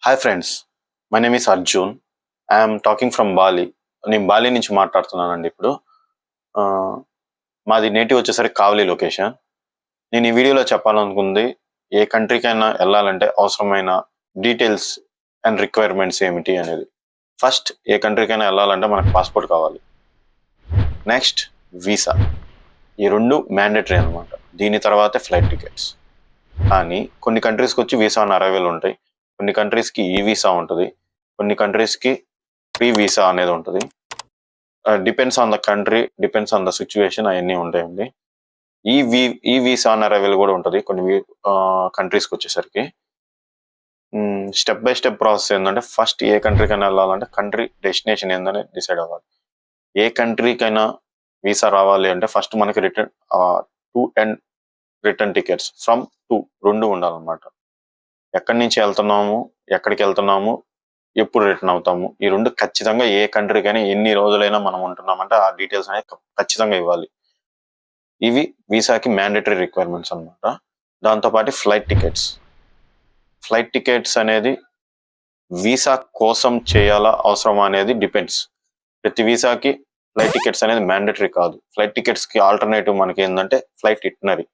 Hi friends, my name is Arjun. I'm talking from Bali. నేను Bali నుంచి మాట్లాడుతున్నానండి ఇప్పుడు. మాది నేటివ్ వచ్చేసరికి కావలి లొకేషన్. నేను ఈ వీడియోలో చెప్పాలనుకుంది ఏ కంట్రీకైనా వెళ్ళాలంటే అవసరమైన డీటెయిల్స్ అండ్ రిక్వైర్మెంట్స్ ఏమిటి అనేది. ఫస్ట్, ఏ కంట్రీకైనా వెళ్ళాలంటే మనకు పాస్పోర్ట్ కావాలి. Next visa. ఈ రెండు మ్యాండేటరీ అనమాట. దీని తర్వాతే ఫ్లైట్ టికెట్స్. కానీ కొన్ని కంట్రీస్కి వచ్చి వీసా ఆన్ అరైవల్ ఉంటాయి, కొన్ని కంట్రీస్కి ఈ వీసా ఉంటుంది, కొన్ని కంట్రీస్కి ఫ్రీ వీసా అనేది ఉంటుంది. Depends on the country, depends on the situation, అవన్నీ ఉంటాయండి. ఈ వీసా ఆన్ అరైవల్ కూడా ఉంటుంది కొన్ని కంట్రీస్కి వచ్చేసరికి. స్టెప్ బై స్టెప్ ప్రాసెస్ ఏంటంటే, ఫస్ట్ ఏ కంట్రీకైనా వెళ్ళాలంటే కంట్రీ డెస్టినేషన్ ఏందని డిసైడ్ అవ్వాలి. ఏ కంట్రీకైనా వీసా రావాలి అంటే ఫస్ట్ మనకి return to and return tickets from to రెండు ఉండాలన్నమాట. ఎక్కడి నుంచి వెళ్తున్నాము, ఎక్కడికి వెళ్తున్నాము, ఎప్పుడు రిటర్న్ అవుతాము, ఈ రెండు ఖచ్చితంగా ఏ కంట్రీకైనా ఎన్ని రోజులైనా మనం ఉంటున్నామంటే ఆ డీటెయిల్స్ అనేది ఖచ్చితంగా ఇవ్వాలి. ఇవి వీసాకి మ్యాండేటరీ రిక్వైర్మెంట్స్ అనమాట. దాంతోపాటు ఫ్లైట్ టికెట్స్ అనేది వీసా కోసం చేయాలా అవసరమా అనేది డిపెండ్స్. ప్రతి వీసాకి ఫ్లైట్ టికెట్స్ అనేది మ్యాండేటరీ కాదు. ఫ్లైట్ టికెట్స్కి ఆల్టర్నేటివ్ మనకి ఏంటంటే flight itinerary.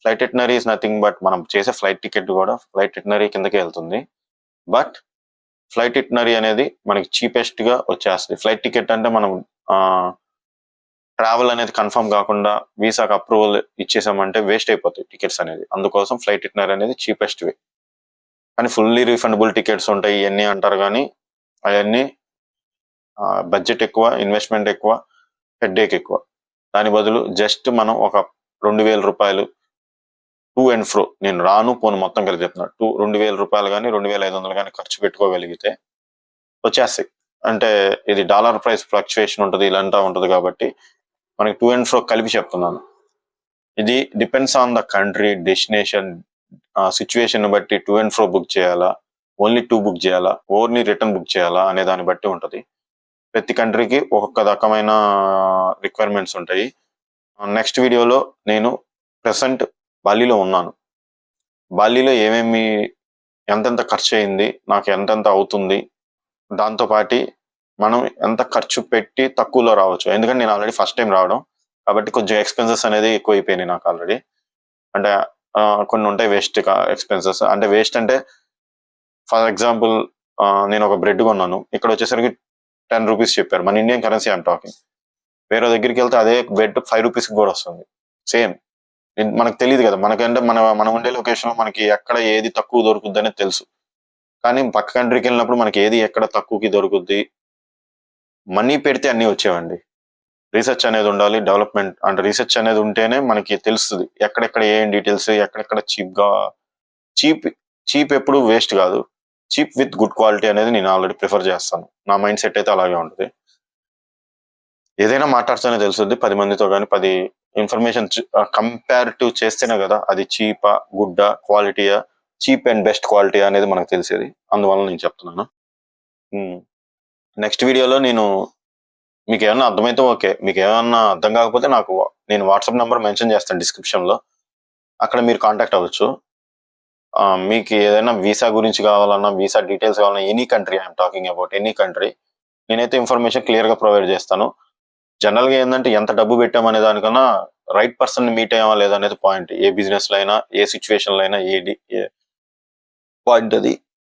Flight itinerary is nothing but మనం చేసే ఫ్లైట్ టికెట్ కూడా ఫ్లైట్ ఇటినరీ కిందకే వెళ్తుంది. బట్ ఫ్లైట్ ఇటినరీ అనేది మనకి చీపెస్ట్ గా వచ్చేస్తుంది. ఫ్లైట్ టికెట్ అంటే మనం ట్రావెల్ అనేది కన్ఫర్మ్ కాకుండా వీసాకి అప్రూవల్ ఇచ్చేసామంటే వేస్ట్ అయిపోతాయి టికెట్స్ అనేది. అందుకోసం ఫ్లైట్ ఇటినరీ అనేది చీపెస్ట్ వే. కానీ ఫుల్లీ రీఫండబుల్ టికెట్స్ ఉంటాయి ఇవన్నీ అంటారు, కానీ అవన్నీ బడ్జెట్ ఎక్కువ, ఇన్వెస్ట్మెంట్ ఎక్కువ, హెడ్ఏక్ ఎక్కువ. దాని బదులు జస్ట్ మనం ఒక 2,000 రూపాయలు టూ అండ్ ఫ్రో, నేను రాను పోను మొత్తం కలిసి చెప్తున్నాను, 2,000 రూపాయలు కానీ 2,500 కానీ ఖర్చు పెట్టుకోగలిగితే వచ్చేస్తాయి. అంటే ఇది డాలర్ ప్రైస్ ఫ్లక్చుయేషన్ ఉంటుంది, ఇలాంటి ఉంటుంది కాబట్టి మనకి టూ అండ్ ఫ్రో కలిపి చెప్తున్నాను. ఇది depends on the country, destination, situation బట్టి టూ అండ్ ఫ్రో బుక్ చేయాలా, ఓన్లీ 2 బుక్ చేయాలా, ఓన్లీ రిటర్న్ బుక్ చేయాలా అనే దాన్ని బట్టి ఉంటుంది. ప్రతి కంట్రీకి ఒక్కొక్క రకమైన రిక్వైర్మెంట్స్ ఉంటాయి. నెక్స్ట్ వీడియోలో నేను ప్రెసెంట్ బాలీలో ఉన్నాను. బాలీలో ఏమేమి ఎంతెంత ఖర్చు అయింది, నాకు ఎంతెంత అవుతుంది, దాంతోపాటు మనం ఎంత ఖర్చు పెట్టి తక్కువలో రావచ్చు. ఎందుకంటే నేను ఆల్రెడీ ఫస్ట్ టైం రావడం కాబట్టి కొంచెం ఎక్స్పెన్సెస్ అనేది ఎక్కువ అయిపోయినాయి నాకు ఆల్రెడీ. అంటే కొన్ని ఉంటాయి వేస్ట్ ఎక్స్పెన్సెస్. అంటే వేస్ట్ అంటే ఫర్ ఎగ్జాంపుల్ నేను ఒక బ్రెడ్ కొన్నాను, ఇక్కడ వచ్చేసరికి 10 రూపీస్ చెప్పారు. మన ఇండియన్ కరెన్సీ ఐఎమ్ టాకింగ్. వేరే దగ్గరికి వెళ్తే అదే బ్రెడ్ 5 రూపీస్కి కూడా వస్తుంది. సేమ్. మనకు తెలియదు కదా, మనకంటే మనం ఉండే లొకేషన్లో మనకి ఎక్కడ ఏది తక్కువ దొరుకుద్ది అనేది తెలుసు. కానీ పక్క కంట్రీకి వెళ్ళినప్పుడు మనకి ఏది ఎక్కడ తక్కువకి దొరుకుద్ది, మనీ పెడితే అన్నీ వచ్చేవండి. రీసెర్చ్ అనేది ఉండాలి, డెవలప్మెంట్ అంటే రీసెర్చ్ అనేది ఉంటేనే మనకి తెలుస్తుంది ఎక్కడెక్కడ ఏం డీటెయిల్స్, ఎక్కడెక్కడ చీప్ ఎప్పుడు వేస్ట్ కాదు. చీప్ విత్ గుడ్ క్వాలిటీ అనేది నేను ఆల్రెడీ ప్రిఫర్ చేస్తాను. నా మైండ్ సెట్ అయితే అలాగే ఉంటుంది. ఏదైనా మాట్లాడుతూనే తెలుస్తుంది 10 మందితో, కానీ 10 ఇన్ఫర్మేషన్ కంపారిటివ్ చేస్తేనే కదా అది చీపా, గుడ్డా, క్వాలిటీయా, చీప్ అండ్ బెస్ట్ క్వాలిటీ అనేది మనకు తెలిసేది. అందువల్ల నేను చెప్తున్నాను. నెక్స్ట్ వీడియోలో మీకు ఏమన్నా అర్థమైతే ఓకే, మీకు ఏమన్నా అర్థం కాకపోతే నేను వాట్సాప్ నెంబర్ మెన్షన్ చేస్తాను డిస్క్రిప్షన్లో, అక్కడ మీరు కాంటాక్ట్ అవ్వచ్చు. మీకు ఏదైనా వీసా గురించి కావాలన్నా, వీసా డీటెయిల్స్ కావాలన్నా, any country I'm talking about any country, నేనైతే ఇన్ఫర్మేషన్ క్లియర్గా ప్రొవైడ్ చేస్తాను. జనరల్గా ఏంటంటే ఎంత డబ్బు పెట్టామనే దానికన్నా రైట్ పర్సన్ మీట్ అయ్యామా లేదా అనేది పాయింట్. ఏ బిజినెస్లో అయినా, ఏ సిచ్యువేషన్లో అయినా ఏ పాయింట్ అది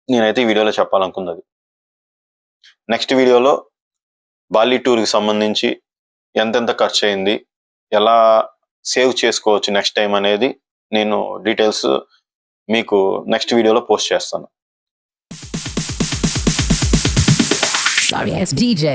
నేనైతే ఈ వీడియోలో చెప్పాలనుకున్నది. నెక్స్ట్ వీడియోలో బాలి టూర్కి సంబంధించి ఎంతెంత ఖర్చు అయింది, ఎలా సేవ్ చేసుకోవచ్చు నెక్స్ట్ టైం అనేది నేను డీటెయిల్స్ మీకు నెక్స్ట్ వీడియోలో పోస్ట్ చేస్తాను. Sorry, it's DJ.